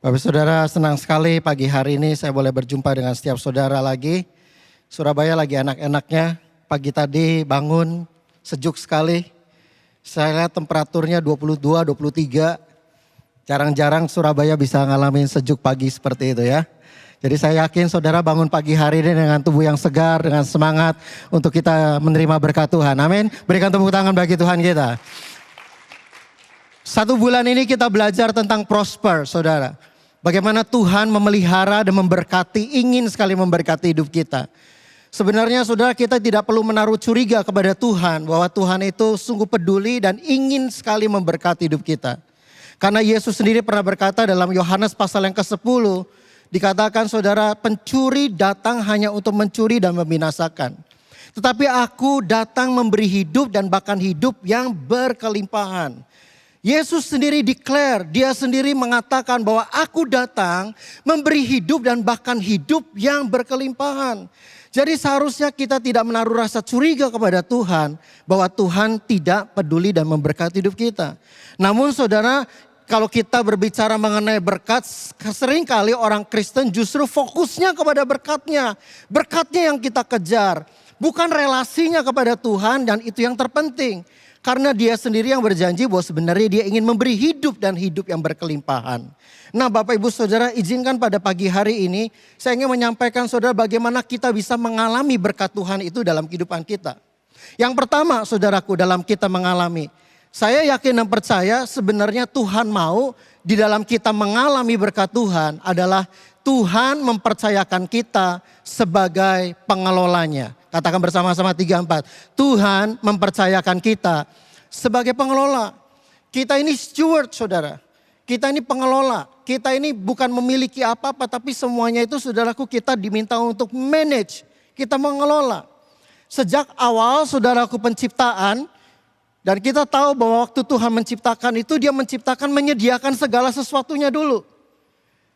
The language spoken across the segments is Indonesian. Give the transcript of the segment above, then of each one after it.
Bapak Saudara, senang sekali pagi hari ini saya boleh berjumpa dengan setiap saudara lagi. Surabaya lagi enak-enaknya, pagi tadi bangun sejuk sekali. Saya lihat temperaturnya 22, 23. Jarang-jarang Surabaya bisa ngalamin sejuk pagi seperti itu ya. Jadi saya yakin saudara bangun pagi hari ini dengan tubuh yang segar, dengan semangat untuk kita menerima berkat Tuhan. Amin. Berikan tepuk tangan bagi Tuhan kita. 1 bulan ini kita belajar tentang prosper, saudara. Bagaimana Tuhan memelihara dan memberkati, ingin sekali memberkati hidup kita. Sebenarnya saudara, kita tidak perlu menaruh curiga kepada Tuhan bahwa Tuhan itu sungguh peduli dan ingin sekali memberkati hidup kita. Karena Yesus sendiri pernah berkata dalam Yohanes pasal yang ke-10, dikatakan saudara, pencuri datang hanya untuk mencuri dan membinasakan. Tetapi aku datang memberi hidup dan bahkan hidup yang berkelimpahan. Yesus sendiri declare, dia sendiri mengatakan bahwa aku datang memberi hidup dan bahkan hidup yang berkelimpahan. Jadi seharusnya kita tidak menaruh rasa curiga kepada Tuhan bahwa Tuhan tidak peduli dan memberkati hidup kita. Namun saudara, kalau kita berbicara mengenai berkat, seringkali orang Kristen justru fokusnya kepada berkatnya. Berkatnya yang kita kejar, bukan relasinya kepada Tuhan, dan itu yang terpenting. Karena dia sendiri yang berjanji bahwa sebenarnya dia ingin memberi hidup dan hidup yang berkelimpahan. Nah Bapak Ibu Saudara, izinkan pada pagi hari ini saya ingin menyampaikan saudara bagaimana kita bisa mengalami berkat Tuhan itu dalam kehidupan kita. Yang pertama saudaraku, dalam kita mengalami, saya yakin dan percaya sebenarnya Tuhan mau di dalam kita mengalami berkat Tuhan adalah Tuhan mempercayakan kita sebagai pengelolanya. Katakan bersama-sama 3, 4. Tuhan mempercayakan kita sebagai pengelola. Kita ini steward saudara. Kita ini pengelola. Kita ini bukan memiliki apa-apa, tapi semuanya itu saudaraku kita diminta untuk manage. Kita mengelola. Sejak awal saudaraku penciptaan, dan kita tahu bahwa waktu Tuhan menciptakan itu dia menciptakan menyediakan segala sesuatunya dulu.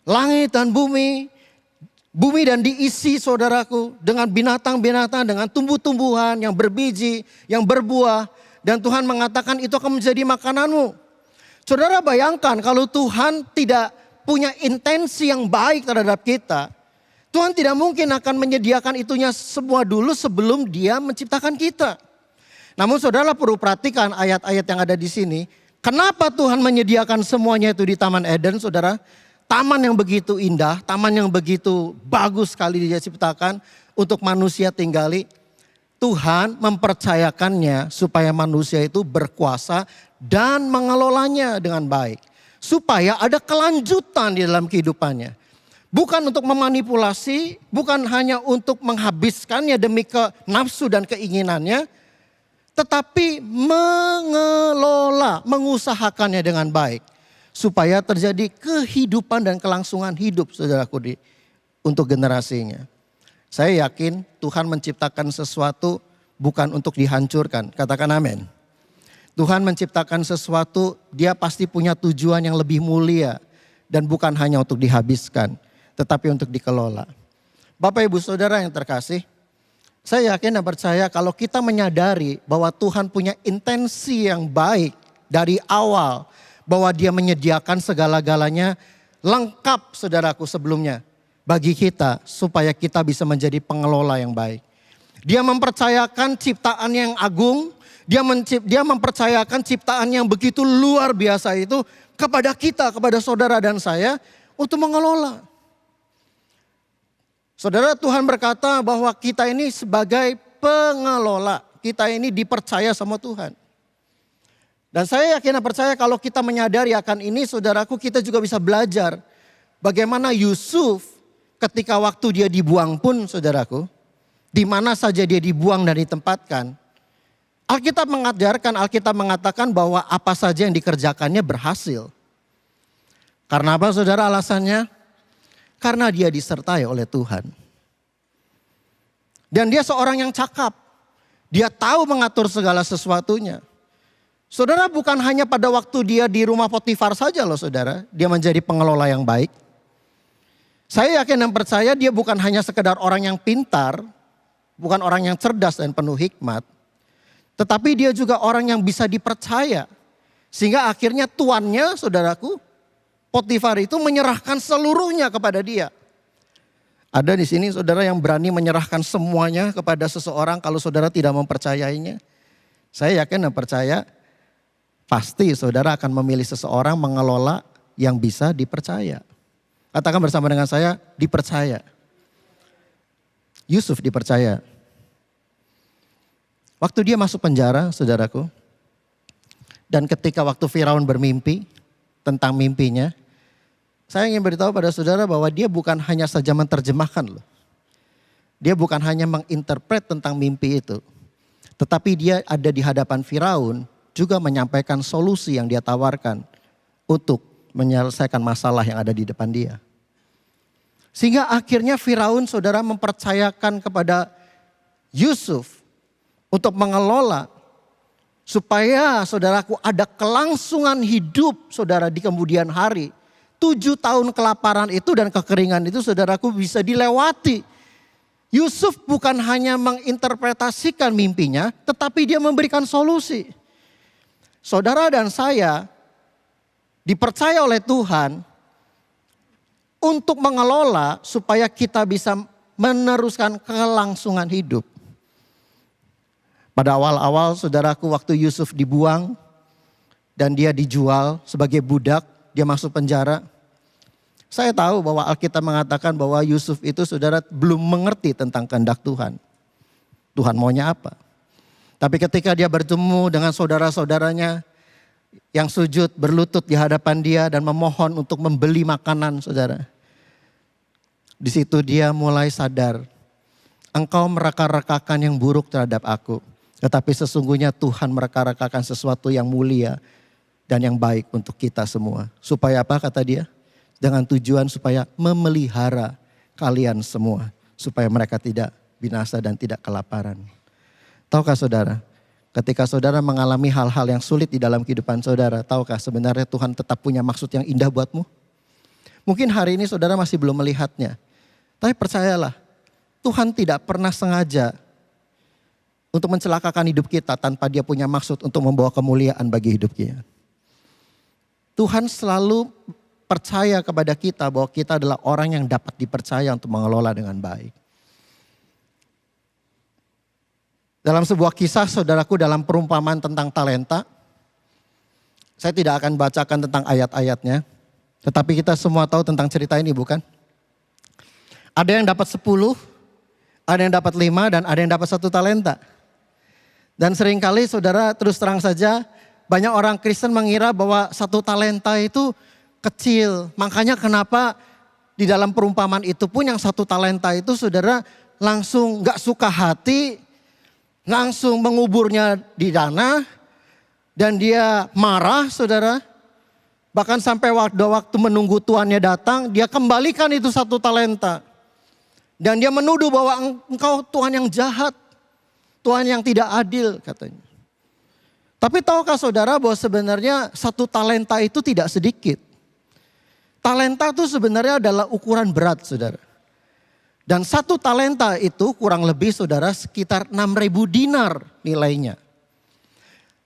Langit dan bumi dan diisi saudaraku dengan binatang-binatang, dengan tumbuh-tumbuhan yang berbiji, yang berbuah. Dan Tuhan mengatakan itu akan menjadi makananmu. Saudara bayangkan kalau Tuhan tidak punya intensi yang baik terhadap kita. Tuhan tidak mungkin akan menyediakan itunya semua dulu sebelum dia menciptakan kita. Namun saudara perlu perhatikan ayat-ayat yang ada di sini. Kenapa Tuhan menyediakan semuanya itu di Taman Eden saudara? Taman yang begitu indah, taman yang begitu bagus sekali dia ciptakan untuk manusia tinggali. Tuhan mempercayakannya supaya manusia itu berkuasa dan mengelolanya dengan baik. Supaya ada kelanjutan di dalam kehidupannya. Bukan untuk memanipulasi, bukan hanya untuk menghabiskannya demi nafsu dan keinginannya. Tetapi mengelola, mengusahakannya dengan baik. Supaya terjadi kehidupan dan kelangsungan hidup saudaraku untuk generasinya. Saya yakin Tuhan menciptakan sesuatu bukan untuk dihancurkan. Katakan amin. Tuhan menciptakan sesuatu, dia pasti punya tujuan yang lebih mulia. Dan bukan hanya untuk dihabiskan, tetapi untuk dikelola. Bapak Ibu Saudara yang terkasih, saya yakin dan percaya kalau kita menyadari bahwa Tuhan punya intensi yang baik dari awal. Bahwa dia menyediakan segala-galanya lengkap saudaraku sebelumnya. Bagi kita supaya kita bisa menjadi pengelola yang baik. Dia mempercayakan ciptaan yang agung. Dia mempercayakan ciptaan yang begitu luar biasa itu kepada kita, kepada saudara dan saya untuk mengelola. Saudara, Tuhan berkata bahwa kita ini sebagai pengelola. Kita ini dipercaya sama Tuhan. Dan saya yakin dan percaya kalau kita menyadari akan ini saudaraku, kita juga bisa belajar. Bagaimana Yusuf ketika waktu dia dibuang pun saudaraku. Di mana saja dia dibuang dan ditempatkan. Alkitab mengajarkan, Alkitab mengatakan bahwa apa saja yang dikerjakannya berhasil. Karena apa saudara alasannya? Karena dia disertai oleh Tuhan. Dan dia seorang yang cakap. Dia tahu mengatur segala sesuatunya. Saudara, bukan hanya pada waktu dia di rumah Potifar saja loh saudara. Dia menjadi pengelola yang baik. Saya yakin dan percaya dia bukan hanya sekedar orang yang pintar. Bukan orang yang cerdas dan penuh hikmat. Tetapi dia juga orang yang bisa dipercaya. Sehingga akhirnya tuannya saudaraku, Potifar itu menyerahkan seluruhnya kepada dia. Ada di sini saudara yang berani menyerahkan semuanya kepada seseorang kalau saudara tidak mempercayainya? Saya yakin dan percaya pasti saudara akan memilih seseorang mengelola yang bisa dipercaya. Katakan bersama dengan saya, dipercaya. Yusuf dipercaya. Waktu dia masuk penjara, saudaraku. Dan ketika waktu Firaun bermimpi tentang mimpinya, saya ingin beritahu pada saudara bahwa dia bukan hanya saja menerjemahkan loh. Dia bukan hanya menginterpret tentang mimpi itu. Tetapi dia ada di hadapan Firaun juga menyampaikan solusi yang dia tawarkan untuk menyelesaikan masalah yang ada di depan dia. Sehingga akhirnya Firaun saudara mempercayakan kepada Yusuf untuk mengelola supaya saudaraku ada kelangsungan hidup saudara di kemudian hari. 7 tahun kelaparan itu dan kekeringan itu saudaraku bisa dilewati. Yusuf bukan hanya menginterpretasikan mimpinya, tetapi dia memberikan solusi. Saudara dan saya dipercaya oleh Tuhan untuk mengelola supaya kita bisa meneruskan kelangsungan hidup. Pada awal-awal saudaraku waktu Yusuf dibuang dan dia dijual sebagai budak, dia masuk penjara. Saya tahu bahwa Alkitab mengatakan bahwa Yusuf itu saudara belum mengerti tentang kehendak Tuhan. Tuhan maunya apa. Tapi ketika dia bertemu dengan saudara-saudaranya yang sujud berlutut di hadapan dia dan memohon untuk membeli makanan saudara. Di situ dia mulai sadar, engkau mereka-rekakan yang buruk terhadap aku. Tetapi sesungguhnya Tuhan mereka-rekakan sesuatu yang mulia dan yang baik untuk kita semua. Supaya apa kata dia? Dengan tujuan supaya memelihara kalian semua. Supaya mereka tidak binasa dan tidak kelaparan. Tahukah saudara? Ketika saudara mengalami hal-hal yang sulit di dalam kehidupan saudara. Tahukah sebenarnya Tuhan tetap punya maksud yang indah buatmu? Mungkin hari ini saudara masih belum melihatnya. Tapi percayalah. Tuhan tidak pernah sengaja untuk mencelakakan hidup kita tanpa dia punya maksud untuk membawa kemuliaan bagi hidup kita. Tuhan selalu percaya kepada kita bahwa kita adalah orang yang dapat dipercaya untuk mengelola dengan baik. Dalam sebuah kisah saudaraku dalam perumpamaan tentang talenta. Saya tidak akan bacakan tentang ayat-ayatnya. Tetapi kita semua tahu tentang cerita ini bukan? Ada yang dapat 10, ada yang dapat 5 dan ada yang dapat 1 talenta. Dan seringkali saudara terus terang saja banyak orang Kristen mengira bahwa 1 talenta itu kecil. Makanya kenapa di dalam perumpamaan itu pun yang 1 talenta itu saudara langsung gak suka hati. Langsung menguburnya di tanah. Dan dia marah saudara. Bahkan sampai waktu menunggu tuannya datang dia kembalikan itu 1 talenta. Dan dia menuduh bahwa engkau Tuhan yang jahat. Tuhan yang tidak adil katanya. Tapi tahukah saudara bahwa sebenarnya 1 talenta itu tidak sedikit. Talenta itu sebenarnya adalah ukuran berat saudara. Dan 1 talenta itu kurang lebih saudara sekitar 6.000 dinar nilainya.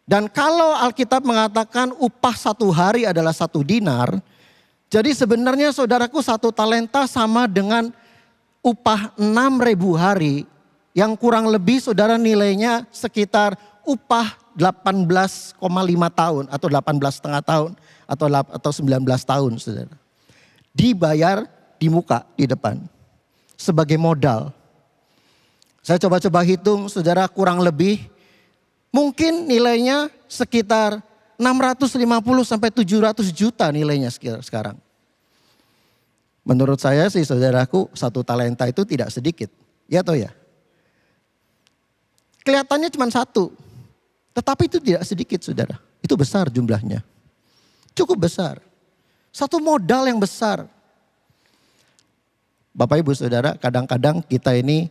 Dan kalau Alkitab mengatakan upah 1 hari adalah 1 dinar. Jadi sebenarnya saudaraku 1 talenta sama dengan upah 6.000 hari. Yang kurang lebih saudara nilainya sekitar upah 18,5 tahun atau 18,5 tahun atau 19 tahun saudara. Dibayar di muka di depan sebagai modal. Saya coba-coba hitung saudara kurang lebih mungkin nilainya sekitar 650 sampai 700 juta nilainya sekarang. Menurut saya sih saudaraku 1 talenta itu tidak sedikit. Ya atau ya? Kelihatannya cuma 1. Tetapi itu tidak sedikit saudara. Itu besar jumlahnya. Cukup besar. 1 modal yang besar. Bapak ibu saudara kadang-kadang kita ini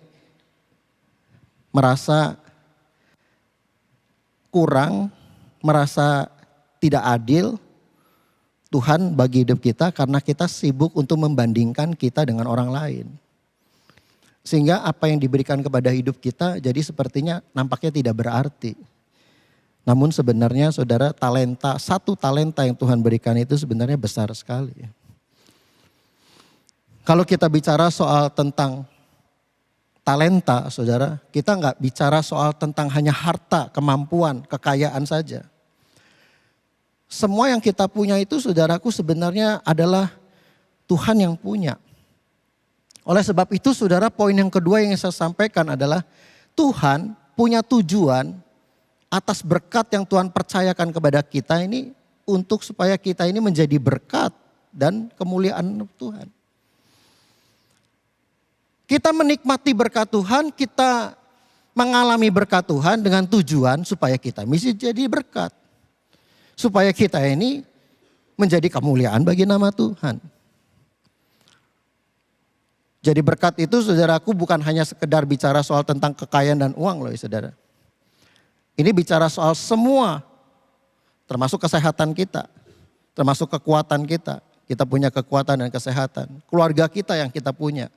merasa kurang, merasa tidak adil Tuhan bagi hidup kita karena kita sibuk untuk membandingkan kita dengan orang lain. Sehingga apa yang diberikan kepada hidup kita jadi sepertinya nampaknya tidak berarti. Namun sebenarnya saudara 1 talenta yang Tuhan berikan itu sebenarnya besar sekali. Kalau kita bicara soal tentang talenta, saudara, kita nggak bicara soal tentang hanya harta, kemampuan, kekayaan saja. Semua yang kita punya itu, saudaraku, sebenarnya adalah Tuhan yang punya. Oleh sebab itu, saudara, poin yang kedua yang saya sampaikan adalah Tuhan punya tujuan atas berkat yang Tuhan percayakan kepada kita ini untuk supaya kita ini menjadi berkat dan kemuliaan Tuhan. Kita menikmati berkat Tuhan, kita mengalami berkat Tuhan dengan tujuan supaya kita bisa jadi berkat. Supaya kita ini menjadi kemuliaan bagi nama Tuhan. Jadi berkat itu, saudaraku, bukan hanya sekedar bicara soal tentang kekayaan dan uang loh, saudara. Ini bicara soal semua, termasuk kesehatan kita, termasuk kekuatan kita. Kita punya kekuatan dan kesehatan. Keluarga kita yang kita punya.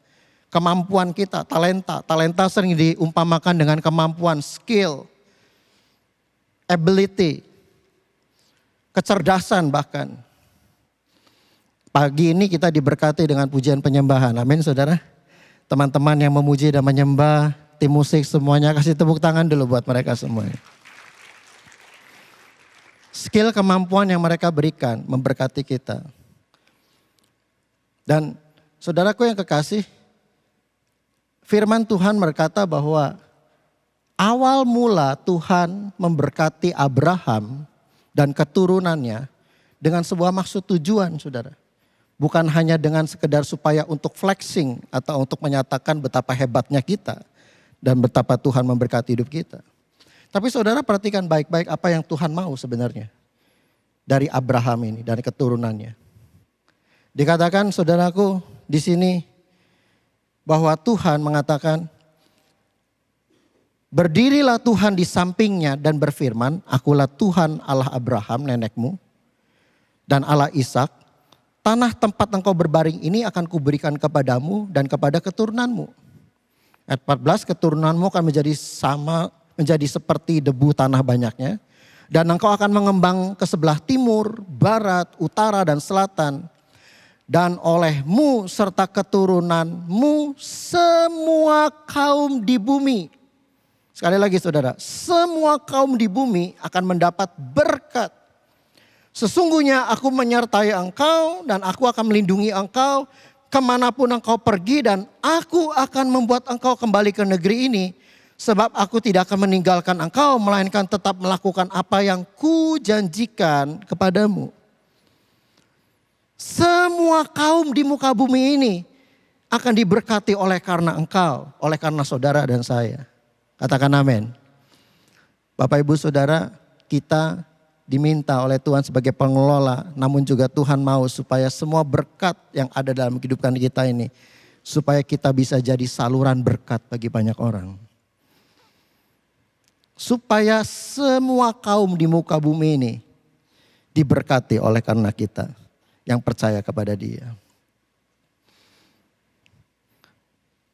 Kemampuan kita, talenta. Talenta sering diumpamakan dengan kemampuan, skill, ability, kecerdasan bahkan. Pagi ini kita diberkati dengan pujian penyembahan. Amin, saudara. Teman-teman yang memuji dan menyembah, tim musik semuanya, kasih tepuk tangan dulu buat mereka semuanya. Skill, kemampuan yang mereka berikan memberkati kita. Dan saudaraku yang kekasih, firman Tuhan berkata bahwa awal mula Tuhan memberkati Abraham dan keturunannya dengan sebuah maksud tujuan, saudara. Bukan hanya dengan sekedar supaya untuk flexing atau untuk menyatakan betapa hebatnya kita dan betapa Tuhan memberkati hidup kita. Tapi saudara perhatikan baik-baik apa yang Tuhan mau sebenarnya dari Abraham ini, dari keturunannya. Dikatakan, saudaraku, di sini bahwa Tuhan mengatakan, berdirilah Tuhan di sampingnya dan berfirman, akulah Tuhan Allah Abraham nenekmu dan Allah Ishak. Tanah tempat engkau berbaring ini akan kuberikan kepadamu dan kepada keturunanmu. Ayat 14, keturunanmu akan menjadi seperti debu tanah banyaknya. Dan engkau akan mengembang ke sebelah timur, barat, utara dan selatan. Dan olehmu serta keturunanmu semua kaum di bumi. Sekali lagi saudara, semua kaum di bumi akan mendapat berkat. Sesungguhnya aku menyertai engkau dan aku akan melindungi engkau kemanapun engkau pergi. Dan aku akan membuat engkau kembali ke negeri ini. Sebab aku tidak akan meninggalkan engkau melainkan tetap melakukan apa yang kujanjikan kepadamu. Semua kaum di muka bumi ini akan diberkati oleh karena engkau, oleh karena saudara dan saya. Katakan amin. Bapak ibu saudara, kita diminta oleh Tuhan sebagai pengelola, namun juga Tuhan mau supaya semua berkat yang ada dalam kehidupan kita ini, supaya kita bisa jadi saluran berkat bagi banyak orang. Supaya semua kaum di muka bumi ini diberkati oleh karena kita yang percaya kepada Dia.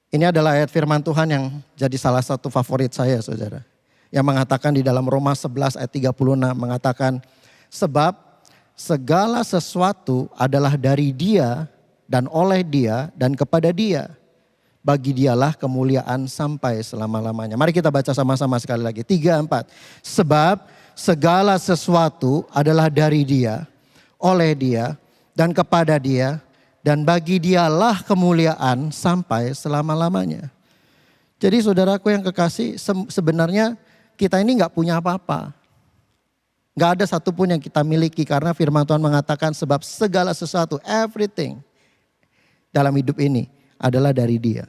Ini adalah ayat firman Tuhan yang jadi salah satu favorit saya, saudara. Yang mengatakan di dalam Roma 11 ayat 36 mengatakan, sebab segala sesuatu adalah dari Dia dan oleh Dia dan kepada Dia. Bagi Dialah kemuliaan sampai selama-lamanya. Mari kita baca sama-sama sekali lagi. 3, 4. Sebab segala sesuatu adalah dari Dia, oleh Dia dan kepada Dia. Dan bagi Dialah kemuliaan sampai selama-lamanya. Jadi saudaraku yang kekasih, sebenarnya kita ini gak punya apa-apa. Gak ada satupun yang kita miliki karena firman Tuhan mengatakan sebab segala sesuatu, everything dalam hidup ini adalah dari Dia.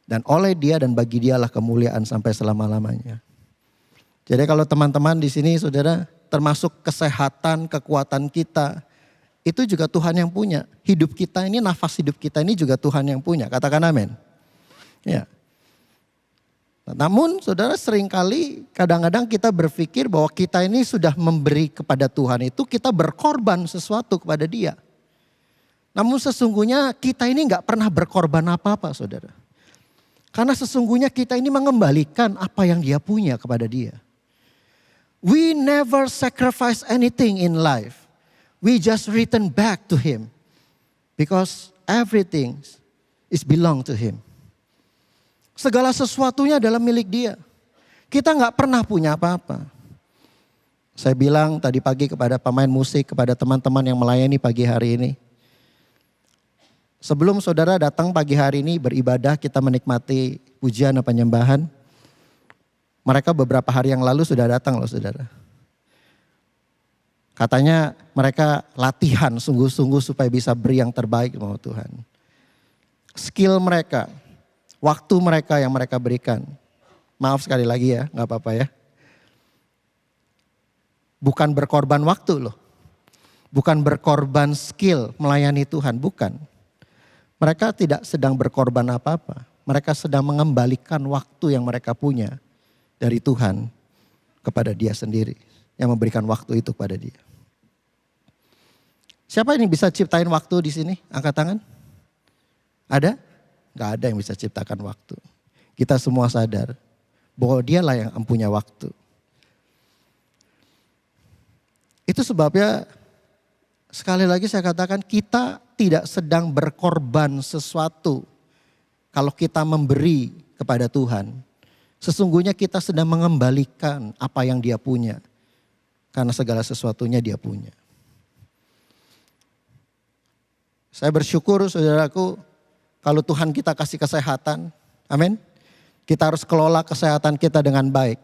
Dan oleh Dia dan bagi Dialah kemuliaan sampai selama-lamanya. Jadi kalau teman-teman di sini saudara, termasuk kesehatan, kekuatan kita, itu juga Tuhan yang punya. Hidup kita ini, nafas hidup kita ini juga Tuhan yang punya. Katakan amin. Ya. Namun saudara seringkali kadang-kadang kita berpikir bahwa kita ini sudah memberi kepada Tuhan itu, kita berkorban sesuatu kepada Dia. Namun sesungguhnya kita ini gak pernah berkorban apa-apa saudara. Karena sesungguhnya kita ini mengembalikan apa yang Dia punya kepada Dia. We never sacrifice anything in life. We just return back to Him. Because everything is belong to him. Segala sesuatunya adalah milik dia. Kita nggak pernah punya apa-apa. Saya bilang tadi pagi kepada pemain musik, kepada teman-teman yang melayani pagi hari ini. Sebelum saudara datang pagi hari ini beribadah, kita menikmati pujian dan penyembahan. Mereka beberapa hari yang lalu sudah datang loh saudara. Katanya mereka latihan sungguh-sungguh supaya bisa beri yang terbaik sama Tuhan. Skill mereka, waktu mereka yang mereka berikan. Maaf sekali lagi ya, gak apa-apa ya. Bukan berkorban waktu loh. Bukan berkorban skill melayani Tuhan, bukan. Mereka tidak sedang berkorban apa-apa. Mereka sedang mengembalikan waktu yang mereka punya dari Tuhan kepada dia sendiri. Yang memberikan waktu itu kepada dia. Siapa ini bisa ciptain waktu di sini? Angkat tangan. Ada? Gak ada yang bisa ciptakan waktu. Kita semua sadar bahwa dialah yang punya waktu. Itu sebabnya sekali lagi saya katakan kita tidak sedang berkorban sesuatu kalau kita memberi kepada Tuhan. Sesungguhnya kita sedang mengembalikan apa yang dia punya. Karena segala sesuatunya dia punya. Saya bersyukur saudaraku kalau Tuhan kita kasih kesehatan. Amin. Kita harus kelola kesehatan kita dengan baik.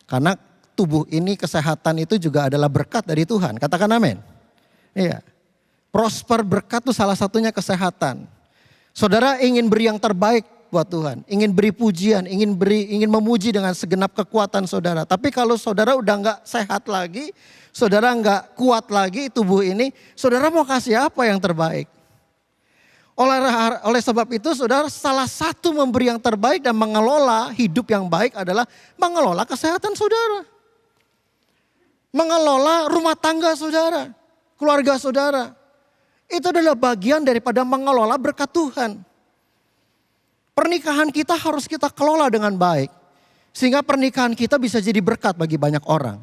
Karena tubuh ini kesehatan itu juga adalah berkat dari Tuhan. Katakan amin. Iya. Prosper berkat itu salah satunya kesehatan. Saudara ingin beri yang terbaik buat Tuhan. Ingin beri pujian, ingin memuji dengan segenap kekuatan saudara. Tapi kalau saudara udah gak sehat lagi, saudara gak kuat lagi tubuh ini, saudara mau kasih apa yang terbaik? Oleh sebab itu saudara, salah satu memberi yang terbaik dan mengelola hidup yang baik adalah mengelola kesehatan saudara. Mengelola rumah tangga saudara, keluarga saudara. Itu adalah bagian daripada mengelola berkat Tuhan. Pernikahan kita harus kita kelola dengan baik. Sehingga pernikahan kita bisa jadi berkat bagi banyak orang.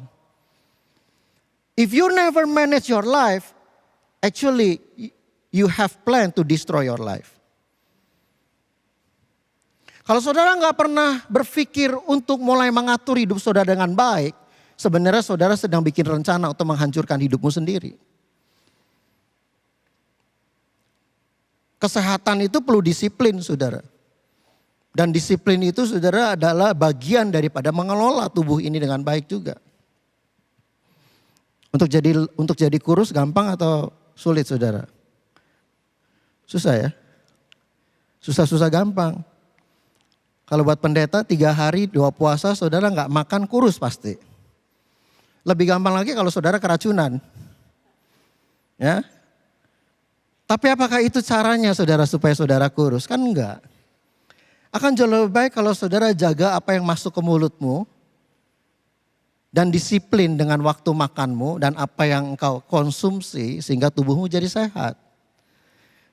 If you never manage your life, actually you have plan to destroy your life. Kalau saudara nggak pernah berpikir untuk mulai mengatur hidup saudara dengan baik, sebenarnya saudara sedang bikin rencana untuk menghancurkan hidupmu sendiri. Kesehatan itu perlu disiplin saudara. Dan disiplin itu saudara adalah bagian daripada mengelola tubuh ini dengan baik juga. Untuk jadi kurus gampang atau sulit saudara? Susah ya? Susah-susah gampang. Kalau buat pendeta 3 hari 2 puasa saudara gak makan kurus pasti. Lebih gampang lagi kalau saudara keracunan. Ya. Tapi apakah itu caranya saudara supaya saudara kurus? Kan enggak. Akan jauh lebih baik kalau saudara jaga apa yang masuk ke mulutmu. Dan disiplin dengan waktu makanmu dan apa yang engkau konsumsi sehingga tubuhmu jadi sehat.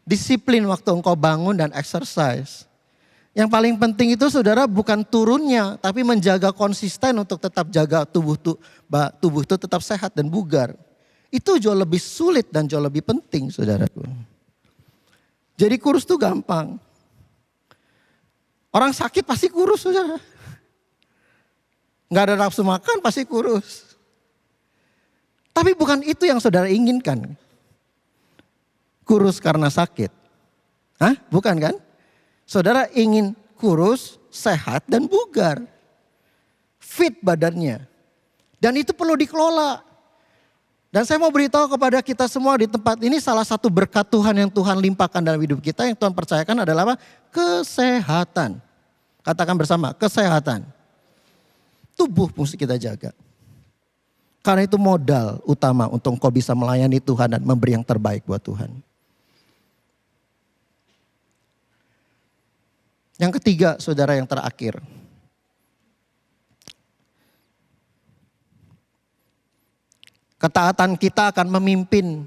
Disiplin waktu engkau bangun dan exercise. Yang paling penting itu saudara bukan turunnya, tapi menjaga konsisten untuk tetap jaga tubuh itu tetap sehat dan bugar. Itu jauh lebih sulit dan jauh lebih penting saudaraku. Jadi kurus tuh gampang. Orang sakit pasti kurus saudara. Gak ada nafsu makan pasti kurus. Tapi bukan itu yang saudara inginkan. Kurus karena sakit. Hah? Bukan kan? Saudara ingin kurus, sehat dan bugar. Fit badannya. Dan itu perlu dikelola. Dan saya mau beritahu kepada kita semua di tempat ini salah satu berkat Tuhan yang Tuhan limpahkan dalam hidup kita yang Tuhan percayakan adalah apa? Kesehatan. Katakan bersama, kesehatan. Tubuh mesti kita jaga. Karena itu modal utama untuk engkau bisa melayani Tuhan dan memberi yang terbaik buat Tuhan. Yang ketiga, saudara, yang terakhir. Ketaatan kita akan memimpin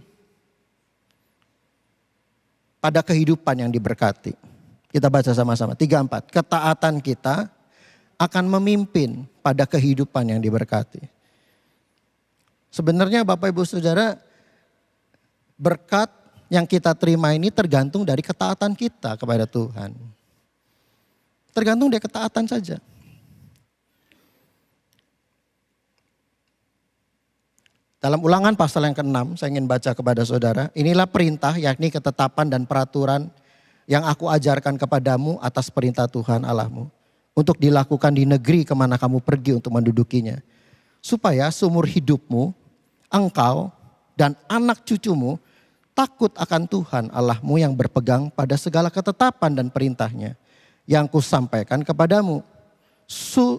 pada kehidupan yang diberkati. Kita baca sama-sama, 3-4. Ketaatan kita akan memimpin pada kehidupan yang diberkati. Sebenarnya Bapak Ibu Saudara, berkat yang kita terima ini tergantung dari ketaatan kita kepada Tuhan. Tergantung dari ketaatan saja. Dalam Ulangan pasal yang ke-6, saya ingin baca kepada saudara. Inilah perintah, yakni ketetapan dan peraturan yang aku ajarkan kepadamu atas perintah Tuhan Allahmu. Untuk dilakukan di negeri kemana kamu pergi untuk mendudukinya. Supaya seumur hidupmu, engkau dan anak cucumu takut akan Tuhan Allahmu yang berpegang pada segala ketetapan dan perintahnya. Yang kusampaikan kepadamu.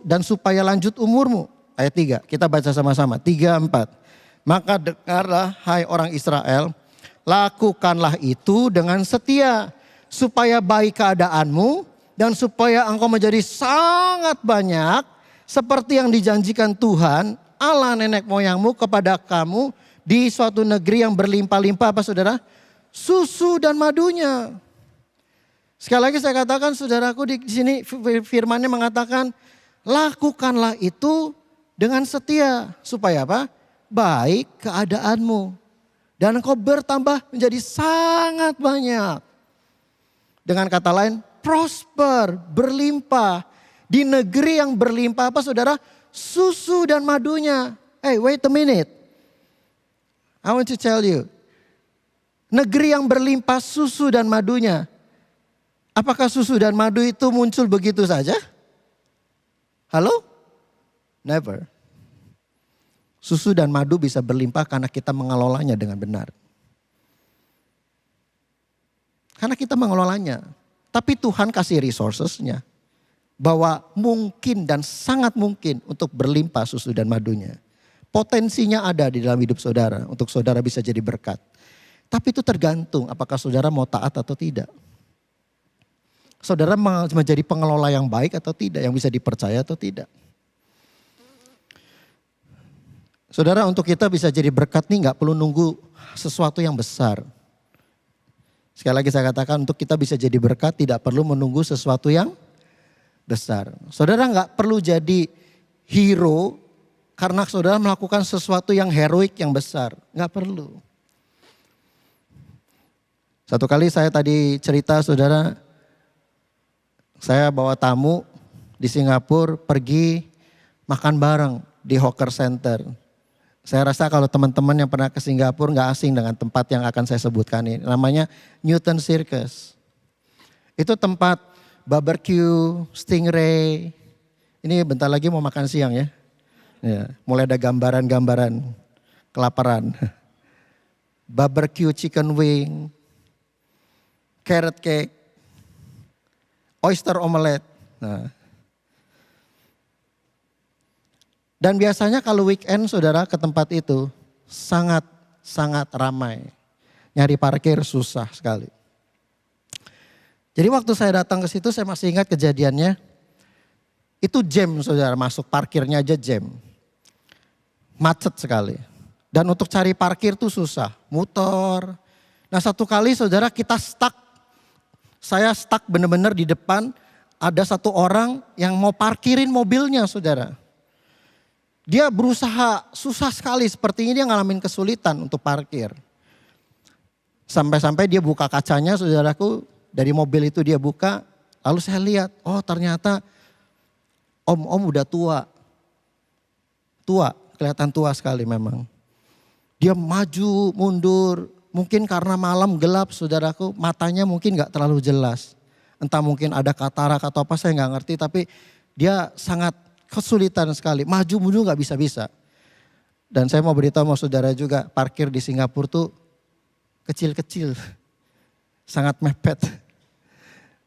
Dan supaya lanjut umurmu. Ayat 3, kita baca sama-sama. 3, 4. Maka dengarlah hai orang Israel, lakukanlah itu dengan setia, supaya baik keadaanmu dan supaya engkau menjadi sangat banyak, seperti yang dijanjikan Tuhan Allah nenek moyangmu kepada kamu di suatu negeri yang berlimpah-limpah apa saudara? Susu dan madunya. Sekali lagi saya katakan saudaraku di sini firman-Nya mengatakan, lakukanlah itu dengan setia, supaya apa? Baik keadaanmu. Dan engkau bertambah menjadi sangat banyak. Dengan kata lain, prosper, berlimpah. Di negeri yang berlimpah apa saudara? Susu dan madunya. Hey, wait a minute. I want to tell you. Negeri yang berlimpah susu dan madunya. Apakah susu dan madu itu muncul begitu saja? Halo? Never. Susu dan madu bisa berlimpah karena kita mengelolanya dengan benar. Karena kita mengelolanya. Tapi Tuhan kasih resources-nya. Bahwa mungkin dan sangat mungkin untuk berlimpah susu dan madunya. Potensinya ada di dalam hidup saudara. Untuk saudara bisa jadi berkat. Tapi itu tergantung apakah saudara mau taat atau tidak. Saudara menjadi pengelola yang baik atau tidak. Yang bisa dipercaya atau tidak. Saudara, untuk kita bisa jadi berkat nih gak perlu nunggu sesuatu yang besar. Sekali lagi saya katakan, untuk kita bisa jadi berkat tidak perlu menunggu sesuatu yang besar. Saudara gak perlu jadi hero karena saudara melakukan sesuatu yang heroik yang besar. Gak perlu. Satu kali saya tadi cerita saudara, saya bawa tamu di Singapura pergi makan bareng di Hawker Center. Saya rasa kalau teman-teman yang pernah ke Singapura gak asing dengan tempat yang akan saya sebutkan ini. Namanya Newton Circus. Itu tempat barbecue, stingray. Ini bentar lagi mau makan siang ya. Mulai ada gambaran-gambaran kelaparan. Barbecue chicken wing, carrot cake, oyster omelette. Nah. Dan biasanya kalau weekend saudara ke tempat itu sangat ramai. Nyari parkir susah sekali. Jadi waktu saya datang ke situ saya masih ingat kejadiannya. Itu jam saudara, masuk parkirnya aja jam. Macet sekali. Dan untuk cari parkir tuh susah, muter. Nah satu kali saudara kita stuck. Saya stuck benar-benar di depan. Ada satu orang yang mau parkirin mobilnya saudara. Dia berusaha susah sekali, sepertinya dia ngalamin kesulitan untuk parkir. Sampai-sampai dia buka kacanya saudaraku, dari mobil itu dia buka. Lalu saya lihat, oh ternyata om-om udah tua. Tua, kelihatan tua sekali memang. Dia maju, mundur, mungkin karena malam gelap saudaraku, matanya mungkin gak terlalu jelas. Entah mungkin ada katarak atau apa saya gak ngerti, tapi dia sangat kesulitan sekali, maju mundur gak bisa-bisa. Dan saya mau beritahu sama saudara juga, parkir di Singapura tuh kecil-kecil, sangat mepet.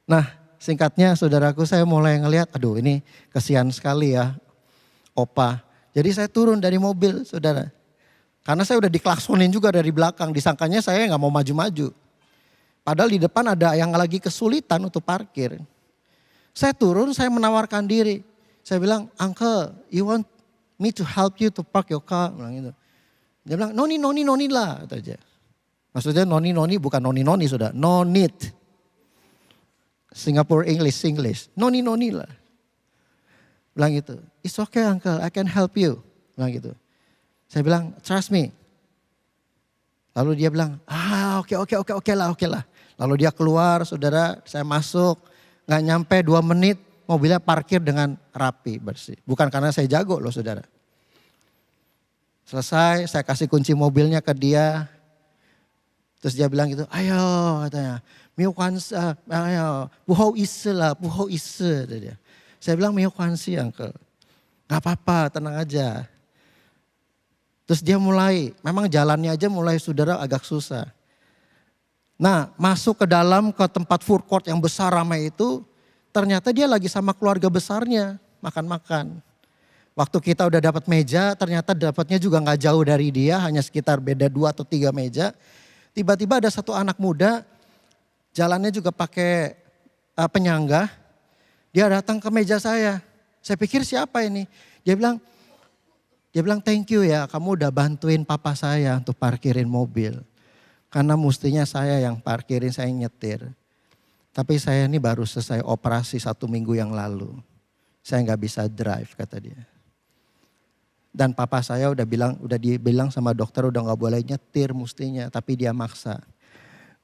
Nah singkatnya saudaraku saya mulai ngelihat, aduh ini kesian sekali ya opa. Jadi saya turun dari mobil saudara. Karena saya udah diklaksonin juga dari belakang, disangkanya saya gak mau maju-maju. Padahal di depan ada yang lagi kesulitan untuk parkir. Saya turun, saya menawarkan diri. Saya bilang, Uncle, you want me to help you to park your car? Bilang gitu. Dia bilang, noni lah. Gitu aja. Maksudnya noni bukan noni sudah, no need. Singapore English, noni lah. Bilang gitu, it's okay Uncle, I can help you. Bilang gitu. Saya bilang, trust me. Lalu dia bilang, oke lah. Lalu dia keluar, saudara, saya masuk. Gak nyampe 2 menit, mobilnya parkir dengan rapi, bersih. Bukan karena saya jago loh saudara. Selesai, saya kasih kunci mobilnya ke dia. Terus dia bilang gitu, ayo katanya. Ayo, buhau ise lah, buhau ise. Dia. Saya bilang, mio kwansi uncle. Gak apa-apa, tenang aja. Terus dia mulai, memang jalannya aja mulai saudara agak susah. Nah masuk ke dalam ke tempat food court yang besar ramai itu, ternyata dia lagi sama keluarga besarnya makan-makan. Waktu kita udah dapat meja, ternyata dapatnya juga gak jauh dari dia, hanya sekitar beda 2 atau 3 meja. Tiba-tiba ada satu anak muda, jalannya juga pakai penyangga, dia datang ke meja saya. Saya pikir siapa ini? Dia bilang thank you ya, kamu udah bantuin papa saya untuk parkirin mobil. Karena mestinya saya yang parkirin, saya nyetir. Tapi saya ini baru selesai operasi 1 minggu yang lalu. Saya gak bisa drive kata dia. Dan papa saya udah dibilang sama dokter udah gak boleh nyetir mestinya. Tapi dia maksa.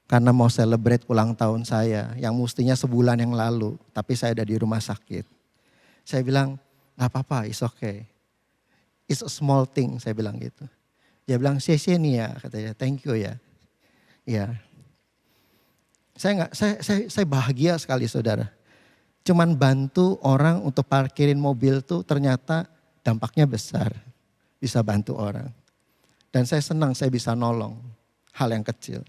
Karena mau celebrate ulang tahun saya yang mestinya sebulan yang lalu. Tapi saya ada di rumah sakit. Saya bilang gak apa-apa, it's okay. It's a small thing, saya bilang gitu. Dia bilang, "Xie nih ya," katanya, "thank you ya." Ya, saya bahagia sekali saudara. Cuman bantu orang untuk parkirin mobil tuh ternyata dampaknya besar. Bisa bantu orang. Dan saya senang saya bisa nolong hal yang kecil.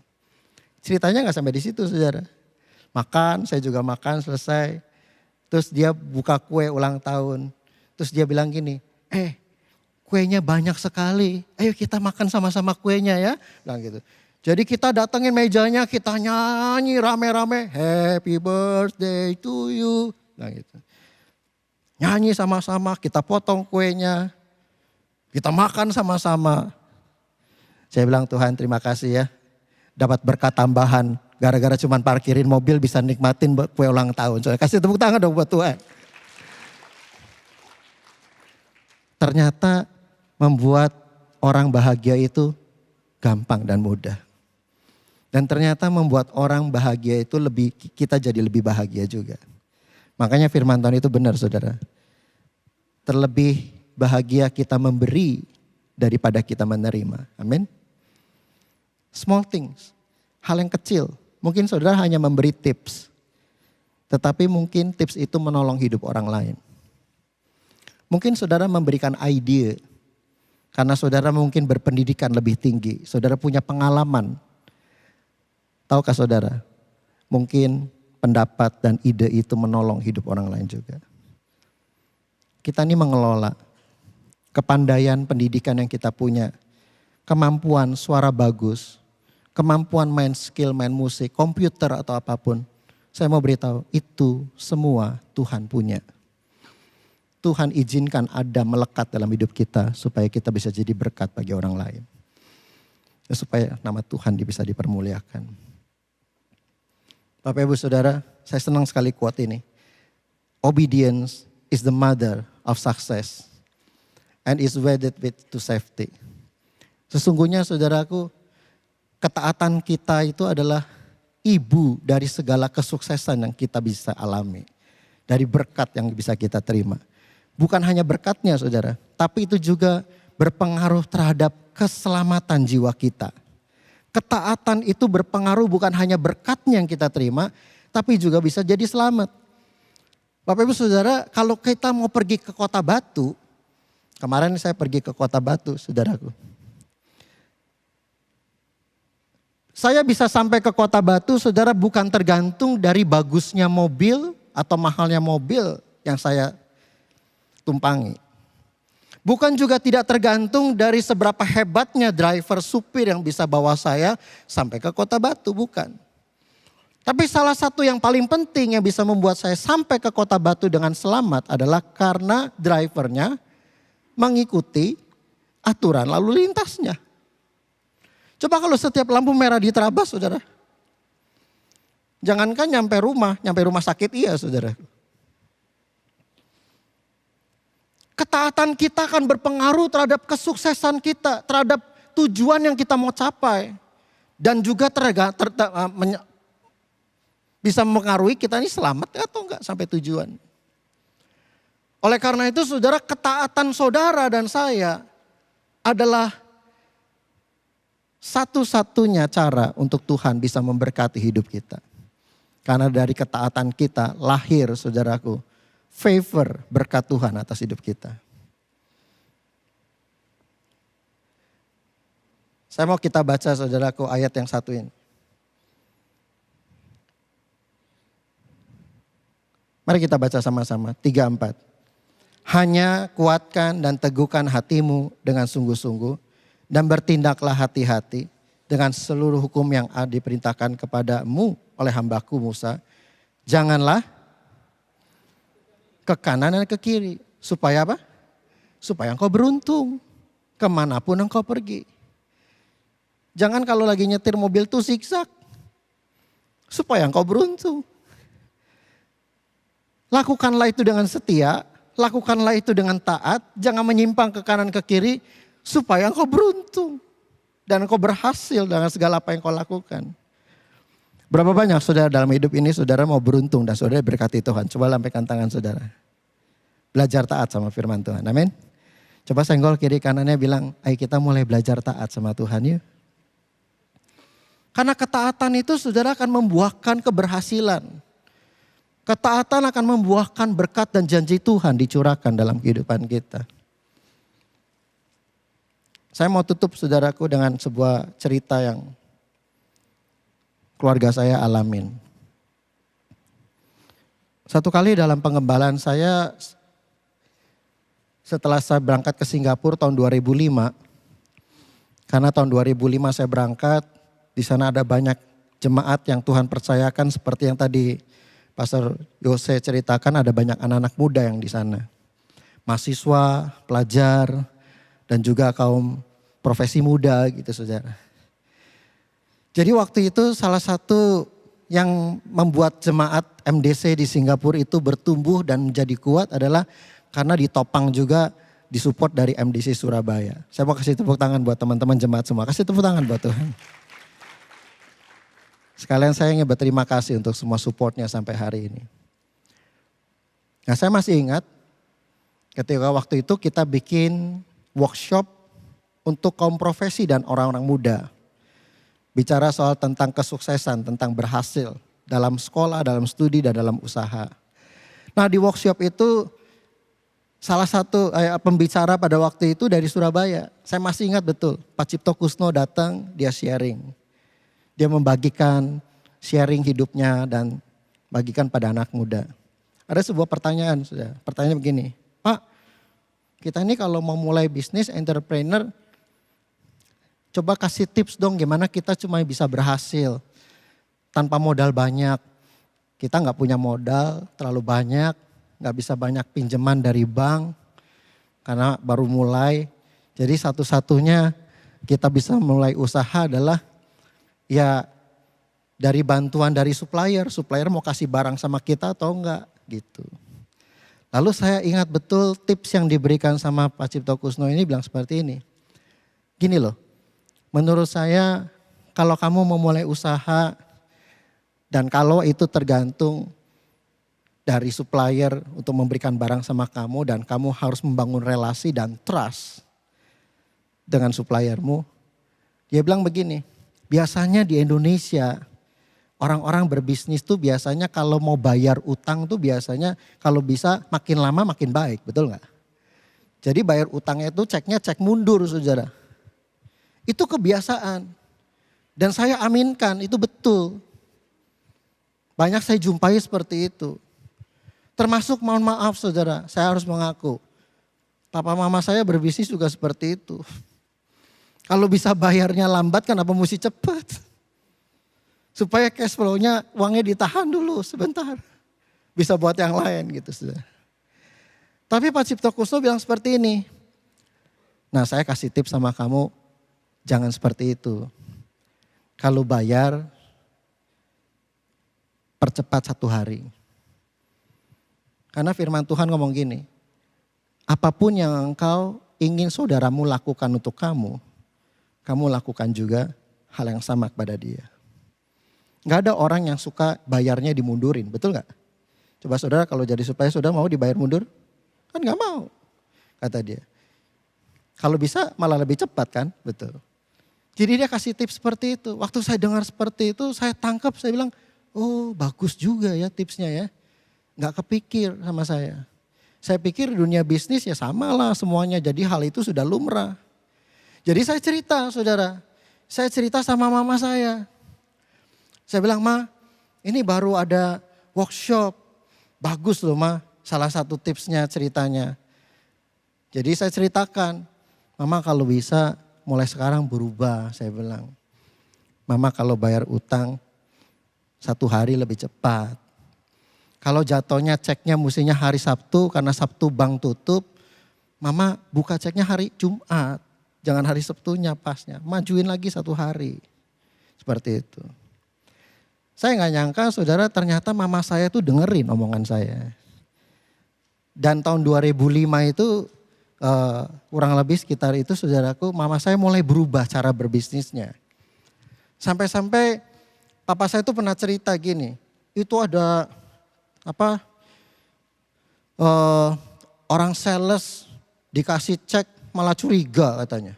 Ceritanya gak sampai di situ saudara. Makan, saya juga makan selesai. Terus dia buka kue ulang tahun. Terus dia bilang gini, kuenya banyak sekali. Ayo kita makan sama-sama kuenya ya. Bilang gitu. Jadi kita datengin mejanya, kita nyanyi rame-rame. Happy birthday to you. Nah gitu. Nyanyi sama-sama, kita potong kuenya. Kita makan sama-sama. Saya bilang Tuhan terima kasih ya. Dapat berkat tambahan. Gara-gara cuman parkirin mobil bisa nikmatin kue ulang tahun. Saya kasih tepuk tangan dong buat Tuhan. Ternyata membuat orang bahagia itu gampang dan mudah. Dan ternyata membuat orang bahagia itu kita jadi lebih bahagia juga. Makanya firman Tuhan itu benar saudara. Terlebih bahagia kita memberi daripada kita menerima. Amin. Small things, hal yang kecil. Mungkin saudara hanya memberi tips. Tetapi mungkin tips itu menolong hidup orang lain. Mungkin saudara memberikan ide. Karena saudara mungkin berpendidikan lebih tinggi. Saudara punya pengalaman. Tahukah saudara, mungkin pendapat dan ide itu menolong hidup orang lain juga. Kita ini mengelola kepandaian pendidikan yang kita punya, kemampuan suara bagus, kemampuan main skill, main musik, komputer atau apapun. Saya mau beritahu, itu semua Tuhan punya. Tuhan izinkan ada melekat dalam hidup kita supaya kita bisa jadi berkat bagi orang lain. Supaya nama Tuhan bisa dipermuliakan. Bapak Ibu Saudara, saya senang sekali quote ini. Obedience is the mother of success and is wedded with to safety. Sesungguhnya saudaraku, ketaatan kita itu adalah ibu dari segala kesuksesan yang kita bisa alami. Dari berkat yang bisa kita terima. Bukan hanya berkatnya saudara, tapi itu juga berpengaruh terhadap keselamatan jiwa kita. Ketaatan itu berpengaruh bukan hanya berkatnya yang kita terima, tapi juga bisa jadi selamat. Bapak Ibu Saudara, kalau kita mau pergi ke Kota Batu, kemarin saya pergi ke Kota Batu, saudaraku. Saya bisa sampai ke Kota Batu, saudara, bukan tergantung dari bagusnya mobil atau mahalnya mobil yang saya tumpangi. Bukan juga tidak tergantung dari seberapa hebatnya driver supir yang bisa bawa saya sampai ke Kota Batu, bukan. Tapi salah satu yang paling penting yang bisa membuat saya sampai ke Kota Batu dengan selamat adalah karena drivernya mengikuti aturan lalu lintasnya. Coba kalau setiap lampu merah diterabas saudara. Jangankan nyampe rumah sakit iya saudara. Ketaatan kita akan berpengaruh terhadap kesuksesan kita, terhadap tujuan yang kita mau capai. Dan juga bisa mempengaruhi kita ini selamat atau enggak sampai tujuan. Oleh karena itu saudara, ketaatan saudara dan saya adalah satu-satunya cara untuk Tuhan bisa memberkati hidup kita. Karena dari ketaatan kita lahir saudaraku, favor berkat Tuhan atas hidup kita. Saya mau kita baca saudaraku ayat yang satu ini. Mari kita baca sama-sama, 3, 4. Hanya kuatkan dan teguhkan hatimu dengan sungguh-sungguh dan bertindaklah hati-hati dengan seluruh hukum yang diperintahkan kepadamu oleh hambaku Musa. Janganlah ke kanan dan ke kiri. Supaya apa? Supaya engkau beruntung kemanapun engkau pergi. Jangan kalau lagi nyetir mobil tuh zigzag. Supaya engkau beruntung. Lakukanlah itu dengan setia, lakukanlah itu dengan taat, jangan menyimpang ke kanan ke kiri supaya engkau beruntung dan engkau berhasil dengan segala apa yang kau lakukan. Berapa banyak saudara dalam hidup ini saudara mau beruntung dan saudara berkati Tuhan? Coba lambaikan tangan saudara. Belajar taat sama firman Tuhan, amin. Coba senggol kiri kanannya bilang, ayo kita mulai belajar taat sama Tuhan yuk. Karena ketaatan itu saudara akan membuahkan keberhasilan. Ketaatan akan membuahkan berkat dan janji Tuhan dicurahkan dalam kehidupan kita. Saya mau tutup saudaraku dengan sebuah cerita yang keluarga saya alamin. Satu kali dalam pengembalaan saya, setelah saya berangkat ke Singapura tahun 2005, karena tahun 2005 saya berangkat, di sana ada banyak jemaat yang Tuhan percayakan seperti yang tadi Pastor Yose ceritakan, ada banyak anak-anak muda yang di sana. Mahasiswa, pelajar, dan juga kaum profesi muda gitu saudara. Jadi waktu itu salah satu yang membuat jemaat MDC di Singapura itu bertumbuh dan menjadi kuat adalah karena ditopang juga disupport dari MDC Surabaya. Saya mau kasih tepuk tangan buat teman-teman jemaat semua. Kasih tepuk tangan buat Tuhan. Sekalian saya ingin berterima kasih untuk semua supportnya sampai hari ini. Nah saya masih ingat ketika waktu itu kita bikin workshop untuk kaum profesi dan orang-orang muda. Bicara soal tentang kesuksesan, tentang berhasil dalam sekolah, dalam studi, dan dalam usaha. Nah di workshop itu salah satu pembicara pada waktu itu dari Surabaya. Saya masih ingat betul, Pak Cipto Kusno datang, dia sharing. Dia membagikan sharing hidupnya dan bagikan pada anak muda. Ada sebuah pertanyaan, sudah. Pertanyaannya begini, Pak, kita ini kalau mau mulai bisnis entrepreneur, coba kasih tips dong gimana kita cuma bisa berhasil tanpa modal banyak. Kita nggak punya modal terlalu banyak, nggak bisa banyak pinjaman dari bank karena baru mulai. Jadi satu-satunya kita bisa mulai usaha adalah ya dari bantuan dari supplier mau kasih barang sama kita atau enggak gitu. Lalu saya ingat betul tips yang diberikan sama Pak Cipto Kusno ini bilang seperti ini. Gini loh, menurut saya kalau kamu mau mulai usaha dan kalau itu tergantung dari supplier untuk memberikan barang sama kamu dan kamu harus membangun relasi dan trust dengan suppliermu. Dia bilang begini, biasanya di Indonesia orang-orang berbisnis tuh biasanya kalau mau bayar utang tuh biasanya kalau bisa makin lama makin baik, betul nggak? Jadi bayar utangnya itu ceknya cek mundur saudara. Itu kebiasaan dan saya aminkan itu betul. Banyak saya jumpai seperti itu. Termasuk mohon maaf saudara, saya harus mengaku. Papa mama saya berbisnis juga seperti itu. Kalau bisa bayarnya lambat kenapa mesti cepat? Supaya cash flow-nya uangnya ditahan dulu sebentar. Bisa buat yang lain gitu sudah. Tapi Pak Cipto Kusno bilang seperti ini. Nah saya kasih tips sama kamu, jangan seperti itu. Kalau bayar, percepat 1 hari. Karena firman Tuhan ngomong gini, apapun yang engkau ingin saudaramu lakukan untuk kamu lakukan juga hal yang sama kepada dia. Gak ada orang yang suka bayarnya dimundurin, betul gak? Coba saudara kalau jadi supaya saudara mau dibayar mundur? Kan gak mau, kata dia. Kalau bisa malah lebih cepat kan, betul. Jadi dia kasih tips seperti itu. Waktu saya dengar seperti itu saya tangkap, saya bilang, oh bagus juga ya tipsnya ya. Gak kepikir sama saya. Saya pikir dunia bisnis ya samalah semuanya, jadi hal itu sudah lumrah. Jadi saya cerita saudara, saya cerita sama mama saya. Saya bilang, Ma, ini baru ada workshop. Bagus loh, Ma. Salah satu tipsnya ceritanya. Jadi saya ceritakan, Mama kalau bisa mulai sekarang berubah, saya bilang. Mama kalau bayar utang 1 hari lebih cepat. Kalau jatuhnya ceknya mestinya hari Sabtu karena Sabtu bank tutup. Mama buka ceknya hari Jumat. Jangan hari Sabtunya pasnya. Majuin lagi 1 hari. Seperti itu. Saya gak nyangka saudara ternyata mama saya tuh dengerin omongan saya. Dan tahun 2005 itu kurang lebih sekitar itu saudaraku, mama saya mulai berubah cara berbisnisnya. Sampai-sampai papa saya tuh pernah cerita gini, itu ada orang sales dikasih cek malah curiga katanya.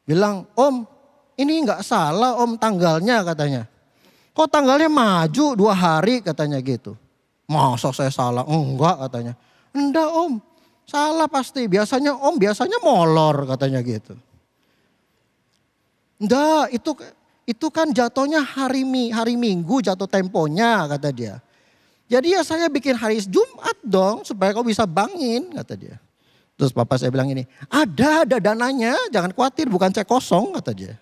Bilang, Om ini gak salah Om tanggalnya katanya. Kok tanggalnya maju 2 hari katanya gitu. Masa saya salah? Enggak katanya. Enggak Om, salah pasti. Biasanya Om biasanya molor katanya gitu. Enggak, itu kan jatuhnya hari Minggu jatuh temponya kata dia. Jadi ya saya bikin hari Jumat dong supaya kau bisa bangin kata dia. Terus papa saya bilang ini, ada dananya jangan khawatir bukan cek kosong kata dia.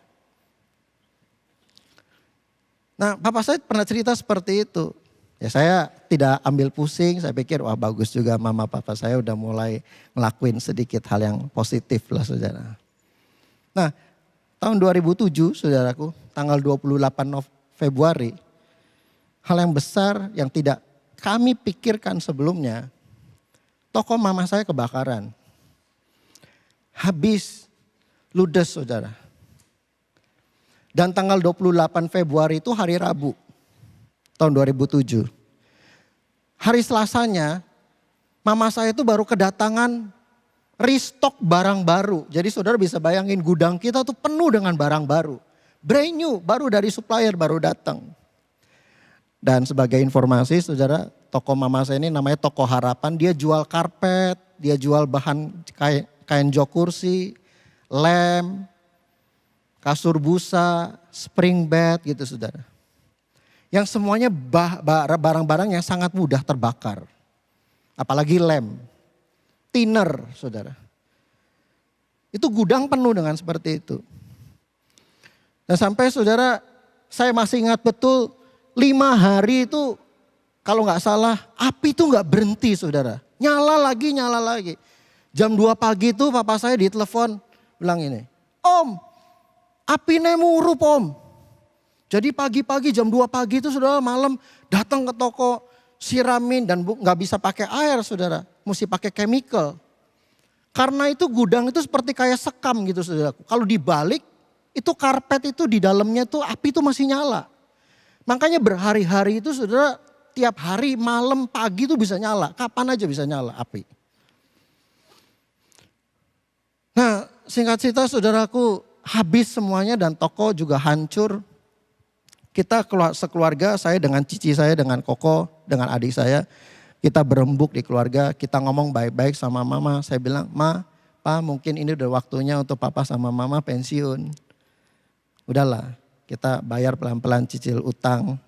Nah papa saya pernah cerita seperti itu. Ya saya tidak ambil pusing, saya pikir wah bagus juga mama papa saya udah mulai ngelakuin sedikit hal yang positif lah saudara. Nah tahun 2007 saudaraku, tanggal 28 Februari, hal yang besar yang tidak kami pikirkan sebelumnya, toko mama saya kebakaran. Habis ludes saudara. Dan tanggal 28 Februari itu hari Rabu tahun 2007. Hari Selasanya mama saya itu baru kedatangan restock barang baru. Jadi saudara bisa bayangin gudang kita tuh penuh dengan barang baru. Brand new, baru dari supplier baru datang. Dan sebagai informasi saudara, toko mama saya ini namanya Toko Harapan. Dia jual karpet, dia jual bahan kain jok kursi, lem, kasur busa, spring bed gitu saudara. Yang semuanya barang-barang yang sangat mudah terbakar. Apalagi lem, thinner saudara. Itu gudang penuh dengan seperti itu. Dan sampai saudara, saya masih ingat betul 5 hari itu kalau gak salah api itu gak berhenti saudara. Nyala lagi. Jam 2 pagi itu papa saya ditelepon bilang ini, Om, api murup Om. Jadi pagi-pagi jam 2 pagi itu saudara malam datang ke toko siramin dan gak bisa pakai air saudara. Mesti pakai chemical. Karena itu gudang itu seperti kayak sekam gitu saudara. Kalau dibalik itu karpet itu di dalamnya tuh api itu masih nyala. Makanya berhari-hari itu saudara tiap hari malam pagi itu bisa nyala. Kapan aja bisa nyala api. Nah singkat cerita saudaraku habis semuanya dan toko juga hancur. Kita sekeluarga, saya dengan cici saya, dengan koko, dengan adik saya. Kita berembuk di keluarga, kita ngomong baik-baik sama mama. Saya bilang, Ma, Pa mungkin ini udah waktunya untuk papa sama mama pensiun. Udahlah, kita bayar pelan-pelan cicil utang.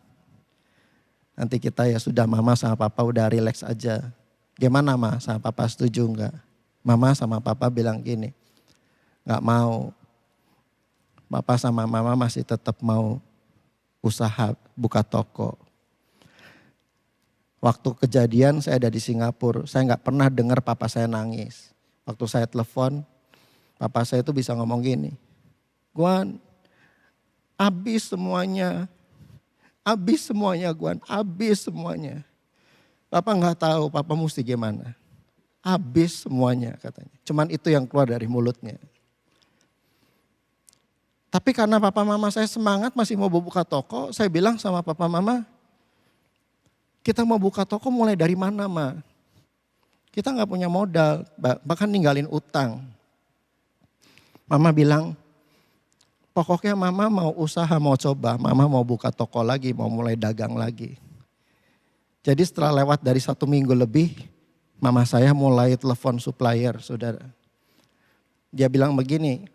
Nanti kita ya sudah mama sama papa udah relax aja. Gimana Ma, sama papa setuju enggak? Mama sama papa bilang gini, enggak mau. Papa sama mama masih tetap mau usaha buka toko. Waktu kejadian saya ada di Singapura, saya nggak pernah dengar papa saya nangis. Waktu saya telepon, papa saya itu bisa ngomong gini, Guan, habis semuanya Guan, habis semuanya. Papa nggak tahu, papa mesti gimana. Habis semuanya katanya. Cuman itu yang keluar dari mulutnya. Tapi karena papa mama saya semangat masih mau buka toko, saya bilang sama papa mama, kita mau buka toko mulai dari mana, Ma? Kita nggak punya modal, bahkan ninggalin utang. Mama bilang, pokoknya mama mau usaha, mau coba, mama mau buka toko lagi, mau mulai dagang lagi. Jadi setelah lewat dari 1 minggu lebih, mama saya mulai telepon supplier, saudara. Dia bilang begini,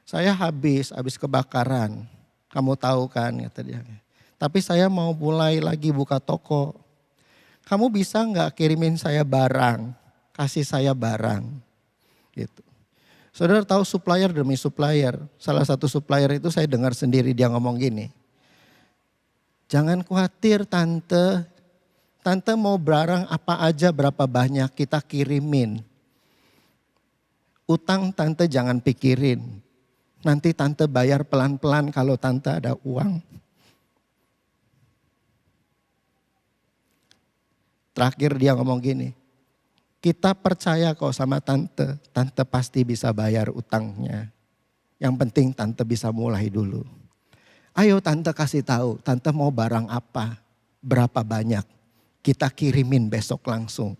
saya habis kebakaran, kamu tahu kan, kata dia. Tapi saya mau mulai lagi buka toko. Kamu bisa nggak kirimin saya barang, kasih saya barang, gitu. Saudara tahu supplier demi supplier. Salah satu supplier itu saya dengar sendiri dia ngomong gini. Jangan khawatir tante, tante mau barang apa aja berapa banyak kita kirimin. Utang tante jangan pikirin. Nanti tante bayar pelan-pelan kalau tante ada uang. Terakhir dia ngomong gini, kita percaya kok sama tante, tante pasti bisa bayar utangnya. Yang penting tante bisa mulai dulu. Ayo tante kasih tahu, tante mau barang apa, berapa banyak. Kita kirimin besok langsung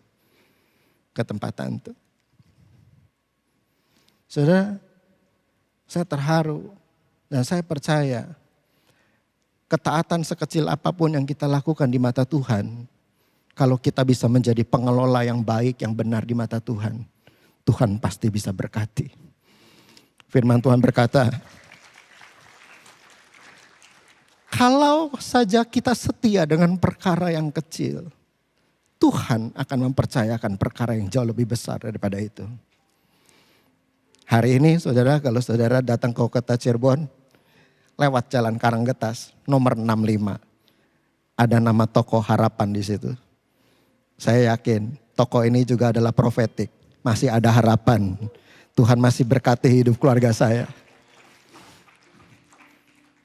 ke tempat tante. Saudara, saya terharu dan saya percaya ketaatan sekecil apapun yang kita lakukan di mata Tuhan, kalau kita bisa menjadi pengelola yang baik, yang benar di mata Tuhan, Tuhan pasti bisa berkati. Firman Tuhan berkata, kalau saja kita setia dengan perkara yang kecil, Tuhan akan mempercayakan perkara yang jauh lebih besar daripada itu. Hari ini saudara, kalau saudara datang ke kota Cirebon, lewat jalan Karanggetas, nomor 65. Ada nama toko Harapan di situ. Saya yakin toko ini juga adalah profetik. Masih ada harapan. Tuhan masih berkati hidup keluarga saya.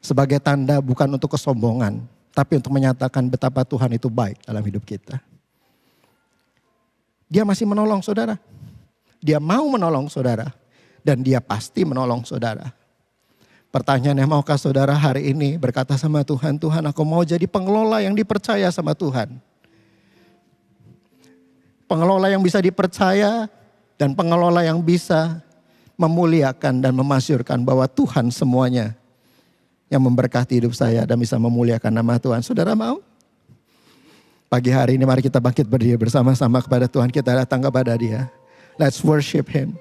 Sebagai tanda bukan untuk kesombongan, tapi untuk menyatakan betapa Tuhan itu baik dalam hidup kita. Dia masih menolong saudara. Dia mau menolong saudara. Dan dia pasti menolong saudara. Pertanyaannya, maukah saudara hari ini berkata sama Tuhan, Tuhan aku mau jadi pengelola yang dipercaya sama Tuhan. Pengelola yang bisa dipercaya dan pengelola yang bisa memuliakan dan memasyurkan bahwa Tuhan semuanya yang memberkati hidup saya dan bisa memuliakan nama Tuhan. Saudara mau? Pagi hari ini mari kita bangkit berdiri bersama-sama kepada Tuhan. Kita datang kepada Dia. Let's worship Him.